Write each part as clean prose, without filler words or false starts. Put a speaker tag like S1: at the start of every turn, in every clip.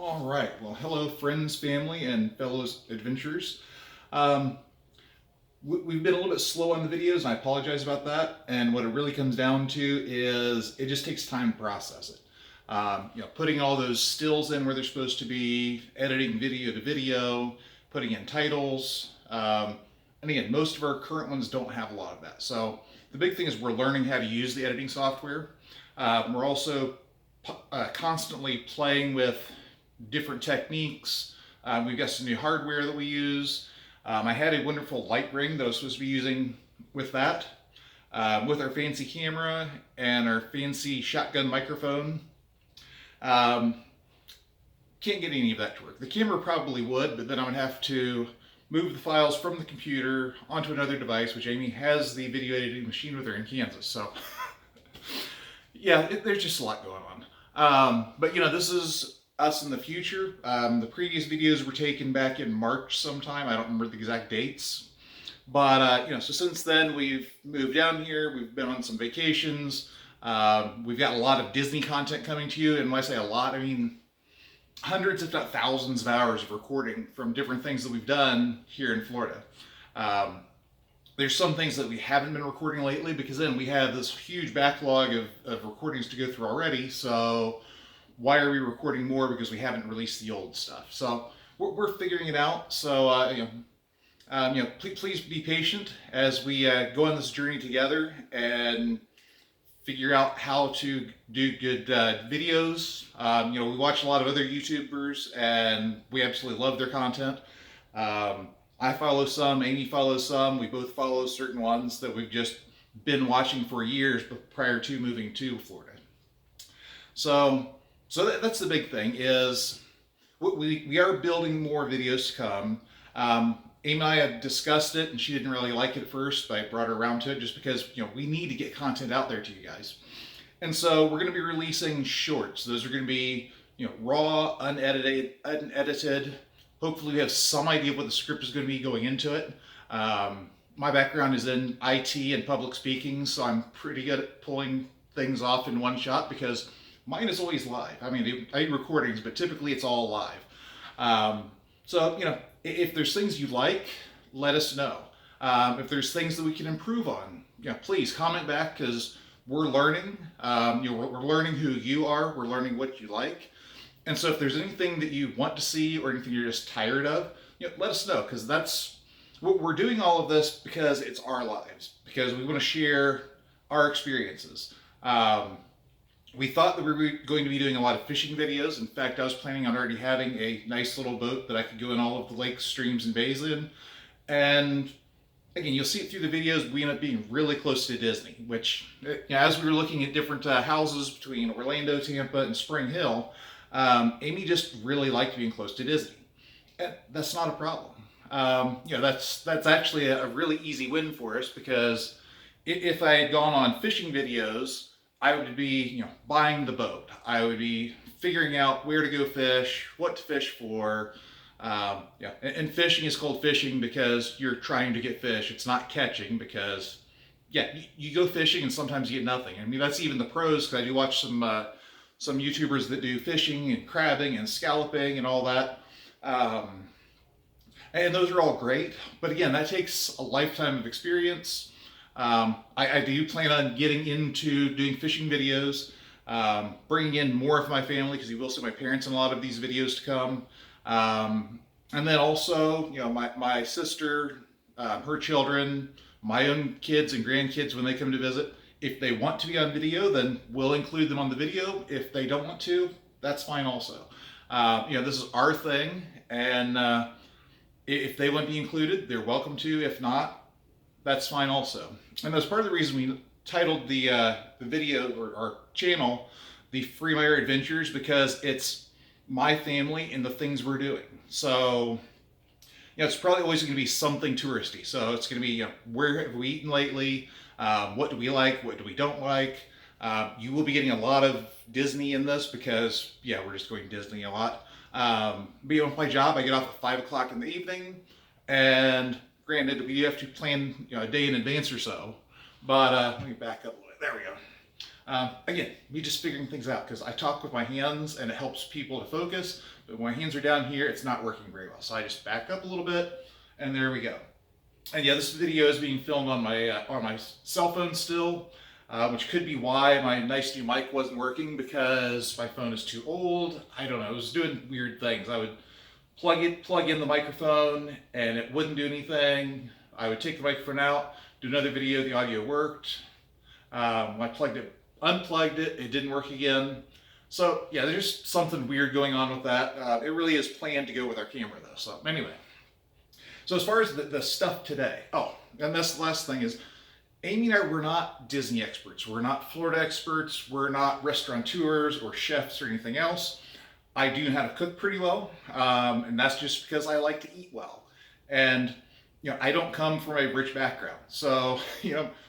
S1: All right. Well, hello, friends, family, and fellow adventurers. Um, we've been a little bit slow on the videos, and I apologize about that. And what it really comes down to is it just takes time to process it. Putting all those stills in where they're supposed to be, editing video to video, putting in titles. And again, most of our current ones don't have a lot of that. So the big thing is we're learning how to use the editing software. We're also constantly playing with different techniques. We've got some new hardware that we use. I had a wonderful light ring that I was supposed to be using with that, with our fancy camera and our fancy shotgun microphone. Um, can't get any of that to work. The camera probably would, but then I would have to move the files from the computer onto another device, which Amy has the video editing machine with her in Kansas. So, yeah, there's just a lot going on. But this is us in the future. The previous videos were taken back in March sometime. I don't remember the exact dates. But, so since then we've moved down here. We've been on some vacations. We've got a lot of Disney content coming to you. And when I say a lot, I mean hundreds, if not thousands of hours of recording from different things that we've done here in Florida. There's some things that we haven't been recording lately because then we have this huge backlog of recordings to go through already. So why are we recording more? Because we haven't released the old stuff. So we're figuring it out. So please be patient as we go on this journey together and figure out how to do good videos. We watch a lot of other YouTubers and we absolutely love their content. I follow some, Amy follows some. We both follow certain ones that we've just been watching for years prior to moving to Florida. So that's the big thing is we are building more videos to come. Amy and I have discussed it, and she didn't really like it at first, but I brought her around to it just because we need to get content out there to you guys. And so we're going to be releasing shorts. Those are going to be raw, unedited. Hopefully, we have some idea of what the script is going to be going into it. My background is in IT and public speaking, so I'm pretty good at pulling things off in one shot because mine is always live. I mean, I do recordings, but typically it's all live. If there's things you like, let us know. If there's things that we can improve on, please comment back because we're learning. We're learning who you are. We're learning what you like. And so if there's anything that you want to see or anything you're just tired of, let us know because that's what we're doing all of this because it's our lives, because we want to share our experiences. We thought that we were going to be doing a lot of fishing videos. In fact, I was planning on already having a nice little boat that I could go in all of the lakes, streams, and bays in. And again, you'll see it through the videos, we end up being really close to Disney, which, as we were looking at different houses between Orlando, Tampa, and Spring Hill, Amy just really liked being close to Disney. And that's not a problem. That's actually a really easy win for us because if I had gone on fishing videos, I would be, buying the boat. I would be figuring out where to go fish, what to fish for. And fishing is called fishing because you're trying to get fish. It's not catching because, you go fishing and sometimes you get nothing. I mean, that's even the pros because I do watch some YouTubers that do fishing and crabbing and scalloping and all that. And those are all great. But again, that takes a lifetime of experience. I do plan on getting into doing fishing videos, bringing in more of my family because you will see my parents in a lot of these videos to come. And then also, my sister, her children, my own kids and grandkids when they come to visit. If they want to be on video, then we'll include them on the video. If they don't want to, that's fine also. This is our thing, and if they want to be included, they're welcome to. If not, that's fine also. And that's part of the reason we titled the video or our channel the Free Meyer Adventures, because it's my family and the things we're doing. So it's probably always going to be something touristy. So it's going to be where have we eaten lately, what do we like, what do we don't like. You will be getting a lot of Disney in this because we're just going Disney a lot. With my job, I get off at 5 o'clock in the evening, and granted, we have to plan a day in advance or so, but let me back up a little bit. There we go. Again, me just figuring things out because I talk with my hands and it helps people to focus. But when my hands are down here, it's not working very well. So I just back up a little bit, and there we go. And yeah, this video is being filmed on my cell phone still, which could be why my nice new mic wasn't working, because my phone is too old. I don't know. It was doing weird things. I would plug in the microphone, and it wouldn't do anything. I would take the microphone out, do another video, the audio worked. When I unplugged it, it didn't work again. So yeah, there's just something weird going on with that. It really is planned to go with our camera though. So anyway, so as far as the stuff today, oh, and that's the last thing is, Amy and I, we're not Disney experts. We're not Florida experts. We're not restaurateurs or chefs or anything else. I do know how to cook pretty well, and that's just because I like to eat well. And I don't come from a rich background. So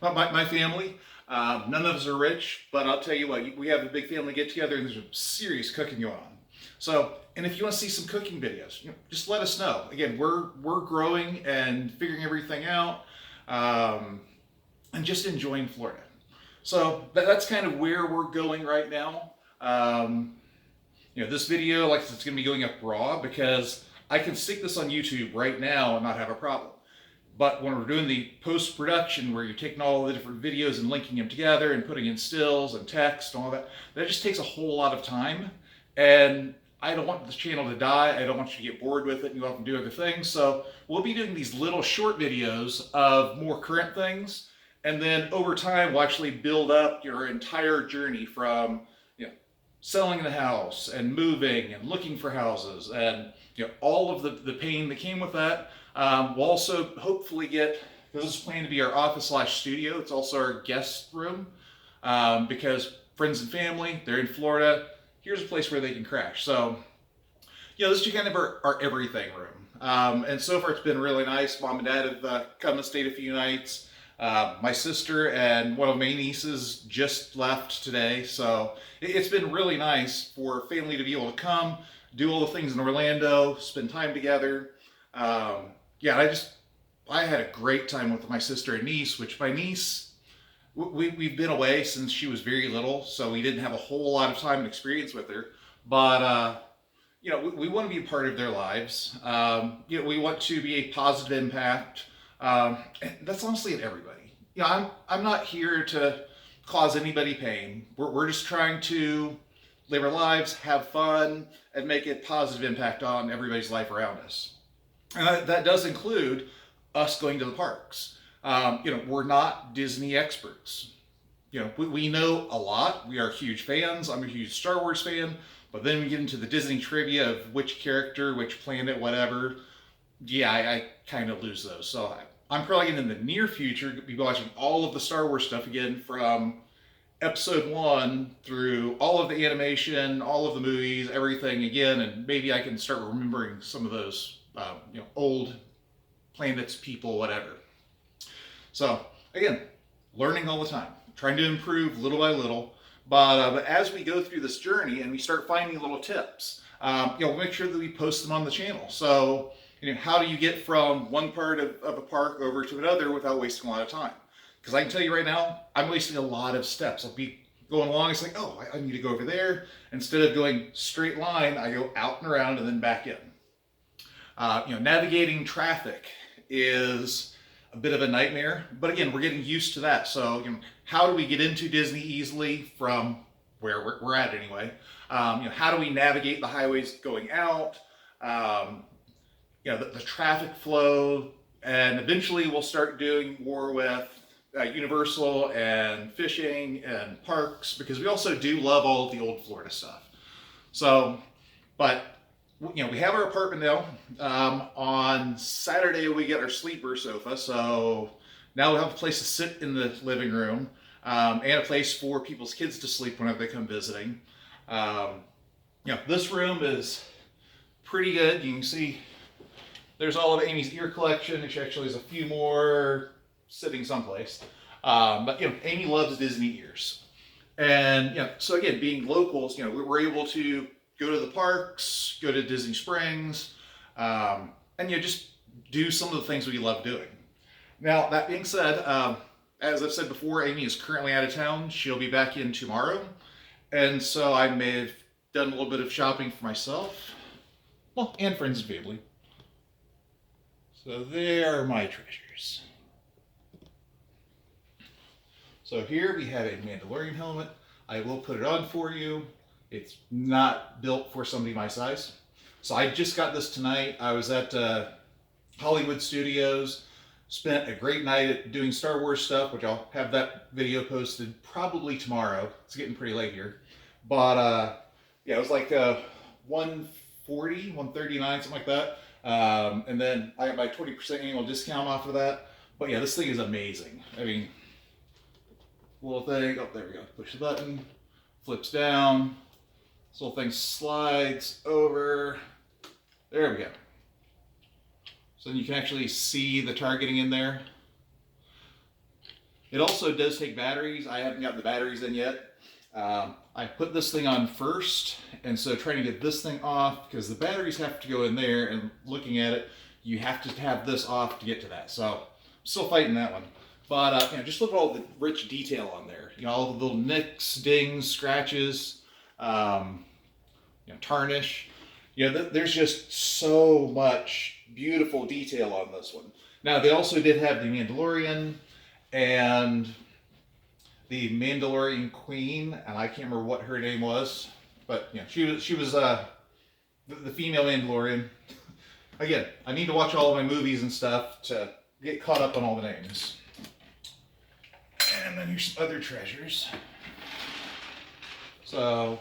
S1: my family, none of us are rich, but I'll tell you what, we have a big family get together and there's some serious cooking going on. So, and if you want to see some cooking videos, just let us know. Again, we're growing and figuring everything out, and just enjoying Florida. So that's kind of where we're going right now. This video, like it's going to be going up raw because I can stick this on YouTube right now and not have a problem. But when we're doing the post-production, where you're taking all the different videos and linking them together and putting in stills and text and all that, that just takes a whole lot of time. And I don't want this channel to die. I don't want you to get bored with it and you have to do other things. So we'll be doing these little short videos of more current things. And then over time, we'll actually build up your entire journey from selling the house and moving and looking for houses and all of the pain that came with that. We'll also hopefully get, because this is planned to be our office/studio, it's also our guest room, because friends and family, they're in Florida, here's a place where they can crash. So, this is kind of our everything room. And so far it's been really nice. Mom and Dad have come and stayed a few nights. My sister and one of my nieces just left today, so it's been really nice for family to be able to come, do all the things in Orlando, spend time together. I had a great time with my sister and niece, which my niece, we've been away since she was very little, so we didn't have a whole lot of time and experience with her, but we want to be a part of their lives. We want to be a positive impact. And that's honestly at everybody. I'm not here to cause anybody pain. We're just trying to live our lives, have fun, and make a positive impact on everybody's life around us. And that does include us going to the parks. We're not Disney experts. We know a lot. We are huge fans. I'm a huge Star Wars fan. But then we get into the Disney trivia of which character, which planet, whatever. Yeah, I kind of lose those. So I'm probably in the near future be watching all of the Star Wars stuff again, from episode 1 through all of the animation, all of the movies, everything again, and maybe I can start remembering some of those old planets, people, whatever. So again, learning all the time, trying to improve little by little. But as we go through this journey and we start finding little tips, we'll make sure that we post them on the channel. So how do you get from one part of a park over to another without wasting a lot of time? Because I can tell you right now, I'm wasting a lot of steps. I'll be going along, it's like, oh, I need to go over there. Instead of going straight line, I go out and around and then back in. Navigating traffic is a bit of a nightmare, but again, we're getting used to that. So, how do we get into Disney easily from where we're at anyway? How do we navigate the highways going out? The traffic flow, and eventually we'll start doing more with Universal and fishing and parks, because we also do love all of the old Florida stuff. So, but we have our apartment now. On Saturday we get our sleeper sofa, so now we have a place to sit in the living room, and a place for people's kids to sleep whenever they come visiting. This room is pretty good. You can see there's all of Amy's ear collection. She actually has a few more sitting someplace. But Amy loves Disney ears. And so again, being locals, we're able to go to the parks, go to Disney Springs, and just do some of the things we love doing. Now, that being said, as I've said before, Amy is currently out of town. She'll be back in tomorrow. And so I may have done a little bit of shopping for myself. Well, and friends and family. So there are my treasures. So here we have a Mandalorian helmet. I will put it on for you. It's not built for somebody my size. So I just got this tonight. I was at Hollywood Studios, spent a great night doing Star Wars stuff, which I'll have that video posted probably tomorrow. It's getting pretty late here. But yeah, it was like 140, 139, something like that. And then I got my 20% annual discount off of that. But yeah, this thing is amazing. I mean, little thing, oh, there we go. Push the button, flips down. This little thing slides over. There we go. So then you can actually see the targeting in there. It also does take batteries. I haven't got the batteries in yet. I put this thing on first, and so trying to get this thing off, because the batteries have to go in there, and looking at it, you have to have this off to get to that. So I'm still fighting that one. But you know, just look at all the rich detail on there. You know, all the little nicks, dings, scratches, you know, tarnish. You know, there's just so much beautiful detail on this one. Now, they also did have the Mandalorian and the Mandalorian Queen, and I can't remember what her name was, but you know, she was the female Mandalorian. Again, I need to watch all of my movies and stuff to get caught up on all the names. And then here's some other treasures. So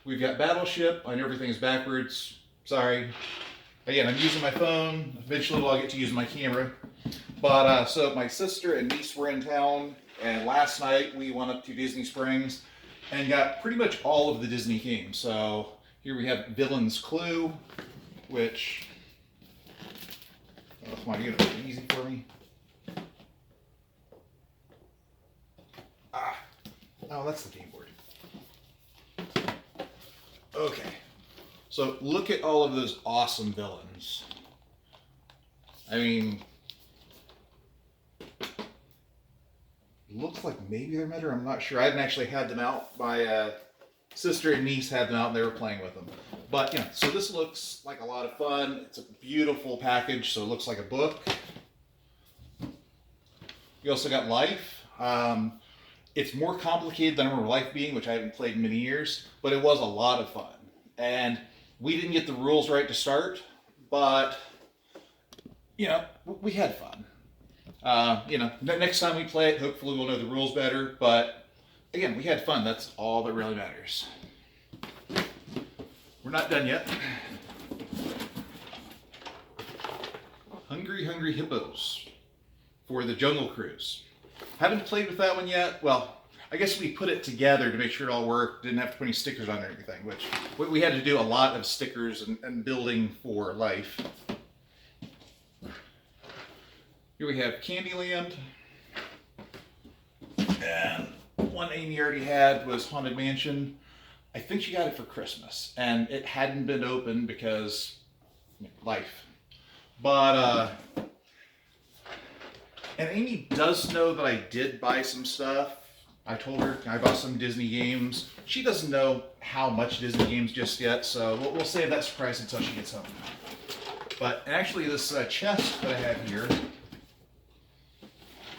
S1: we've got Battleship. I know everything's backwards. Sorry. Again, I'm using my phone. Eventually I'll get to use my camera. But so my sister and niece were in town, and last night we went up to Disney Springs and got pretty much all of the Disney games. So here we have Villain's Clue, which, oh, come on, you're gonna make it easy for me. Oh, that's the game board. Okay. So look at all of those awesome villains. I mean, looks like maybe they're better. I'm not sure. I haven't actually had them out. My sister and niece had them out and they were playing with them. But, you know, so this looks like a lot of fun. It's a beautiful package, so it looks like a book. We also got Life. It's more complicated than I remember Life being, which I haven't played in many years, but it was a lot of fun. And we didn't get the rules right to start, but, you know, we had fun. You know, next time we play it, hopefully we'll know the rules better, but again, we had fun. That's all that really matters. We're not done yet. Hungry Hungry Hippos for the Jungle Cruise. Haven't played with that one yet. Well, I guess we put it together to make sure it all worked. Didn't have to put any stickers on or anything, which we had to do a lot of stickers and building for Life. Here we have Candyland. And one Amy already had was Haunted Mansion. I think she got it for Christmas, and it hadn't been opened because Life. But, and Amy does know that I did buy some stuff. I told her I bought some Disney games. She doesn't know how much Disney games just yet, so we'll save that surprise until she gets home. But actually, this chest that I have here,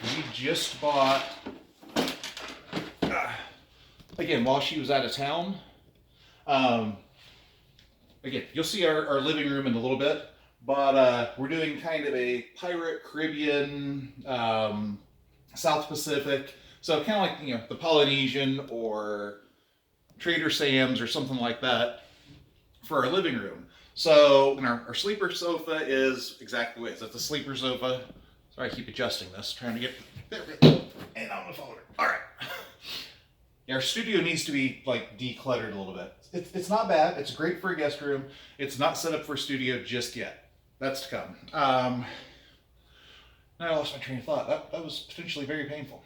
S1: we just bought, again, while she was out of town. Again, you'll see our living room in a little bit. But we're doing kind of a Pirate Caribbean, South Pacific. So kind of like, you know, the Polynesian or Trader Sam's or something like that for our living room. So our sleeper sofa is exactly what it is. That's a sleeper sofa. Sorry, I keep adjusting this, trying to get, there we go. And I'm gonna follow it. All right. Yeah, our studio needs to be like decluttered a little bit. It's not bad. It's great for a guest room. It's not set up for a studio just yet. That's to come. Now I lost my train of thought. That was potentially very painful.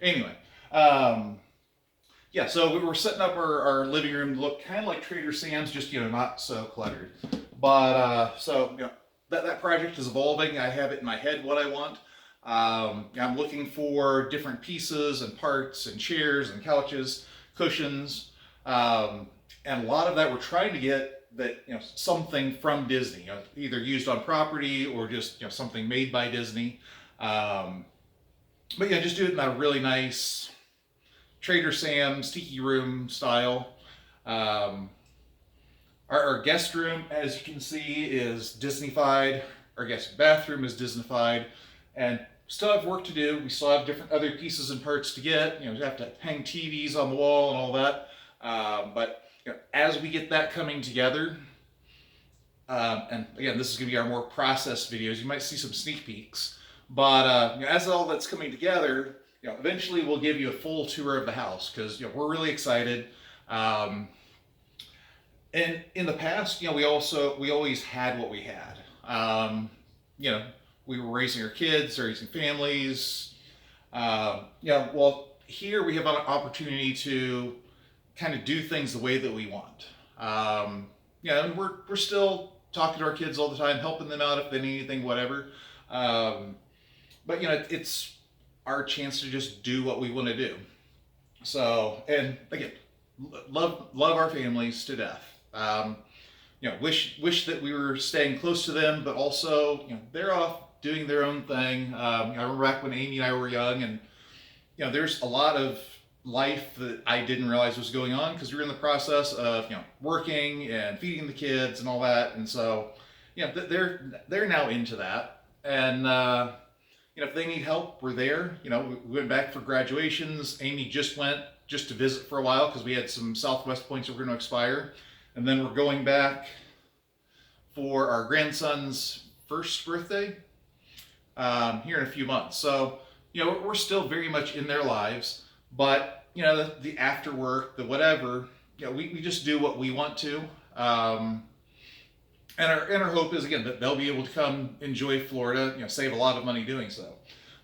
S1: Anyway, yeah, so we were setting up our living room to look kind of like Trader Sam's, just, you know, not so cluttered. But, so, you know, that project is evolving. I have it in my head what I want. I'm looking for different pieces and parts and chairs and couches, cushions, and a lot of that we're trying to get that, something from Disney, either used on property or just, something made by Disney. But yeah, just do it in a really nice Trader Sam's Tiki Room style. Our guest room, as you can see, is Disneyfied. Our guest bathroom is Disneyfied, and still have work to do. We still have different other pieces and parts to get. We have to hang TVs on the wall and all that. But as we get that coming together, and again, this is going to be our more processed videos. You might see some sneak peeks, but as all that's coming together, eventually we'll give you a full tour of the house because we're really excited. And in the past, we always had what we had. We were raising our kids, raising families. Well, here we have an opportunity to kind of do things the way that we want. And we're still talking to our kids all the time, helping them out if they need anything, whatever. But it's our chance to just do what we want to do. So, and again, love our families to death. Wish that we were staying close to them, but also, they're off doing their own thing. I remember back when Amy and I were young, and there's a lot of life that I didn't realize was going on because we were in the process of working and feeding the kids and all that, and so they're now into that, and if they need help, we're there. We went back for graduations. Amy just went to visit for a while because we had some Southwest points that were going to expire. And then we're going back for our grandson's first birthday here in a few months. So, we're still very much in their lives, but, the after work, the whatever, we just do what we want to. And our hope is, again, that they'll be able to come enjoy Florida, save a lot of money doing so.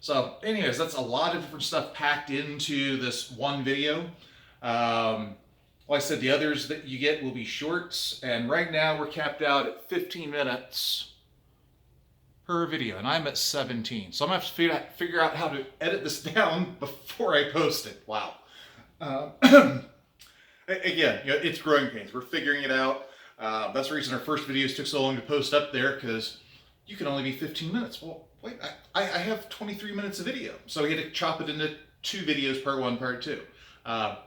S1: So anyways, that's a lot of different stuff packed into this one video. Like I said, the others that you get will be shorts, and right now we're capped out at 15 minutes per video, and I'm at 17. So I'm gonna have to figure out how to edit this down before I post it. Wow. Again, it's growing pains. We're figuring it out. That's the reason our first videos took so long to post up there, because you can only be 15 minutes. Well, wait, I have 23 minutes of video. So we had to chop it into 2 videos, part 1, part 2.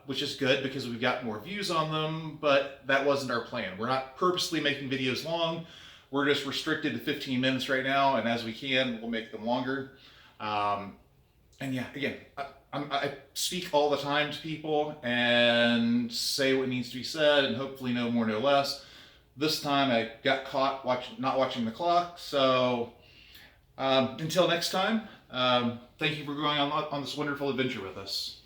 S1: Which is good because we've got more views on them, but that wasn't our plan. We're not purposely making videos long. We're just restricted to 15 minutes right now, and as we can, we'll make them longer. And yeah, again, I speak all the time to people and say what needs to be said, and hopefully no more, no less. This time I got caught not watching the clock, so until next time, thank you for going on this wonderful adventure with us.